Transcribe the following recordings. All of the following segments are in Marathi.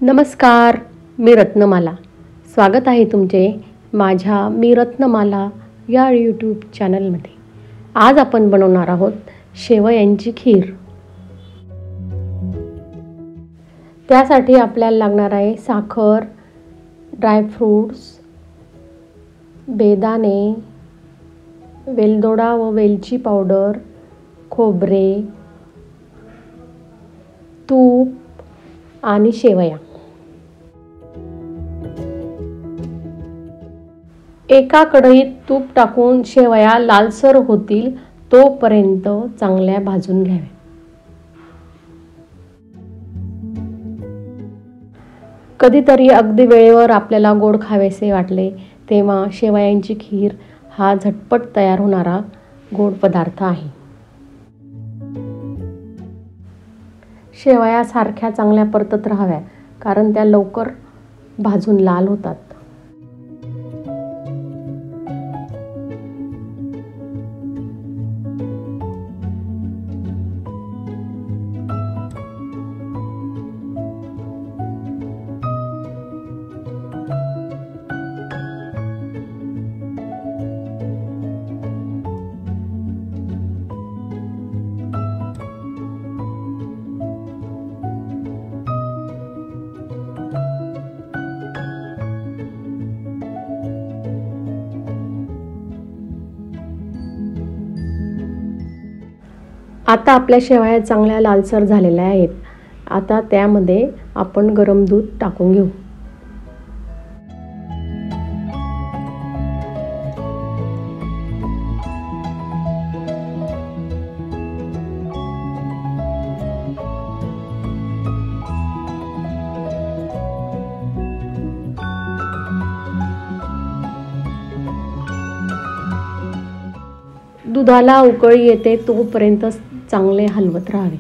नमस्कार, मी रत्नमाला. स्वागत आहे तुमचे माझ्या मी रत्नमाला या यूट्यूब चॅनलमध्ये. आज आपण बनवणार आहोत शेवयांची खीर. त्यासाठी आपल्याला लागणार आहे साखर, ड्रायफ्रूट्स, बेदाणे, वेलदोडा व वेलची पावडर, खोबरे, तूप आणि शेवया. एका कढईत तूप टाकून शेवया लालसर होतील तोपर्यंत चांगल्या भाजून घ्याव्या. कधीतरी अगदी वेळेवर आपल्याला गोड खावेसे वाटले तेव्हा शेवयांची खीर हा झटपट तयार होणारा गोड पदार्थ आहे. शेवया सारख्या चांगल्या परतत राहाव्या, कारण त्या लवकर भाजून लाल होतात. आता आपल्या शेवया चांगल्या लालसर झालेल्या आहेत. आता त्यामध्ये आपण गरम दूध टाकून घेऊ. दुधाला उकळी येते तोपर्यंत चांगले हलवत राहावे.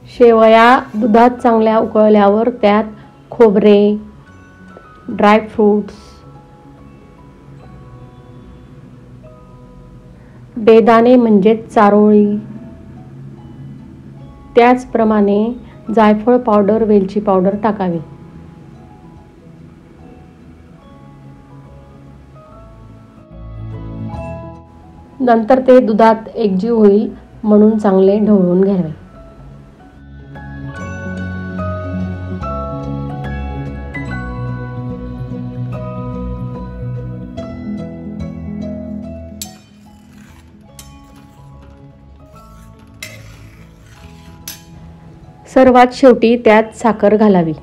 शेवया दुधात चांगल्या उकळल्यावर त्यात खोबरे, ड्रायफ्रूट्स, बेदाणे म्हणजेच चारोळी, त्याचप्रमाणे जायफळ पावडर, वेलची पावडर टाकावी. नंतर ते दुधात एकजीव होईल म्हणून चांगले ढवळून घ्यावे. सर्वात शेवटी त्यात साखर घालावी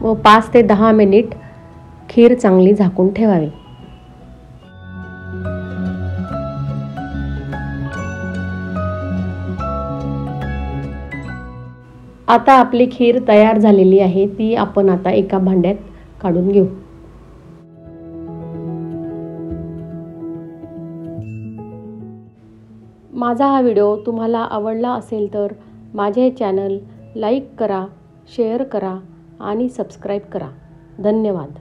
व 5 ते 10 मिनिट खीर चांगली झाकून ठेवावी. आता आपली खीर तयार झालेली आहे. ती आपण आता एका भांड्यात काढून घेऊ. माझा हा व्हिडिओ तुम्हाला आवडला असेल तर माझे चॅनल लाईक करा, शेअर करा आणि सबस्क्राईब करा. धन्यवाद.